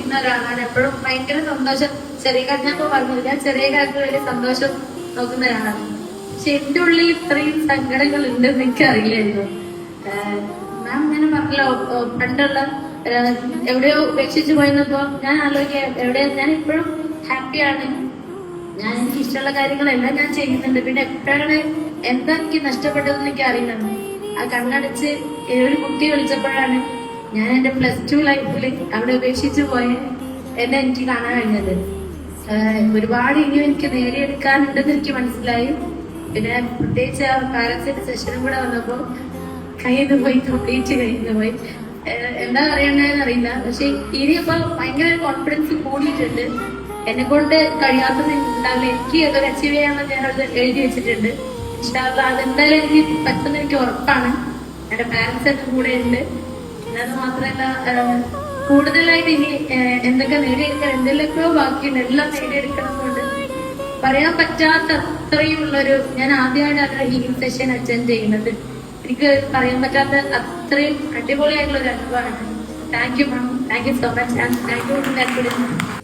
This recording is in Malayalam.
ചിരിക്കുന്ന ഒരാളാണ്. എപ്പോഴും ഭയങ്കര സന്തോഷം. ചെറിയ കാര്യങ്ങൾ പറഞ്ഞില്ല, ചെറിയ കാര്യത്തിൽ വലിയ സന്തോഷം നോക്കുന്ന ഒരാളാണ്. പക്ഷെ എന്റെ ഉള്ളിൽ ഇത്രയും സങ്കടങ്ങൾ ഉണ്ടെന്ന് എനിക്ക് അറിയില്ലായിരുന്നു. മാം ഇങ്ങനെ പറഞ്ഞല്ലോ, പണ്ടുള്ള എവിടെയോ ഉപേക്ഷിച്ചു പോയിരുന്നപ്പോ ഞാൻ ആലോചിക്കാം, എവിടെയോ ഞാൻ ഇപ്പോഴും ഹാപ്പിയാണ്. ഞാൻ എനിക്ക് ഇഷ്ടമുള്ള കാര്യങ്ങളെല്ലാം ഞാൻ ചെയ്യുന്നുണ്ട്. പിന്നെ എപ്പോഴാണ് എന്താ എനിക്ക് നഷ്ടപ്പെട്ടതെന്ന് എനിക്ക് അറിയുന്നത്. ആ കണ്ണടച്ച് ഒരു കുട്ടി വിളിച്ചപ്പോഴാണ് ഞാൻ എന്റെ +2 ലൈഫിൽ അവിടെ ഉപേക്ഷിച്ചു പോയ എന്നെ എനിക്ക് കാണാൻ കഴിഞ്ഞത്. ഒരുപാട് ഇനിയും എനിക്ക് നേടിയെടുക്കാനുണ്ടെന്ന് എനിക്ക് മനസ്സിലായി. പിന്നെ പ്രത്യേകിച്ച് ആ പാരന്റ്സിന്റെ സെഷനും കൂടെ വന്നപ്പോ കയ്യിന്ന് പോയി, കംപ്ലീറ്റ് കയ്യിന്ന് പോയി. എന്താ പറയണ്ടെന്ന് അറിയില്ല. പക്ഷെ ഇനിയിപ്പോ ഭയങ്കര കോൺഫിഡൻസ് കൂടിയിട്ടുണ്ട്. എന്നെ കൊണ്ട് കഴിയാത്തത് ഉണ്ടാവില്ല. എനിക്ക് ഒരു അച്ചീവ് ചെയ്യാമെന്ന് ഞാനത് എഴുതി വെച്ചിട്ടുണ്ട്. അതെന്തായാലും എനിക്ക് പറ്റുന്ന എനിക്ക് ഉറപ്പാണ്. എന്റെ പാരന്റ്സ് എന്റെ കൂടെ ഉണ്ട്. അത് മാത്രമല്ല, കൂടുതലായിട്ട് ഇനി എന്തൊക്കെ നേടിയെടുക്കാൻ എന്തെല്ലാമൊക്കെയോ ബാക്കിയുണ്ട്. എല്ലാം നേടിയെടുക്കണമെന്നുണ്ട്. പറയാൻ പറ്റാത്ത അത്രയും ഉള്ളൊരു, ഞാൻ ആദ്യമായിട്ടാണ് ഹീലിംഗ് സെഷൻ അറ്റൻഡ് ചെയ്യുന്നത്. എനിക്ക് പറയാൻ പറ്റാത്ത അത്രയും അടിപൊളിയായിട്ടുള്ള ഒരു അനുഭവമാണ്. Thank you ma'am, thank you so much, thank you.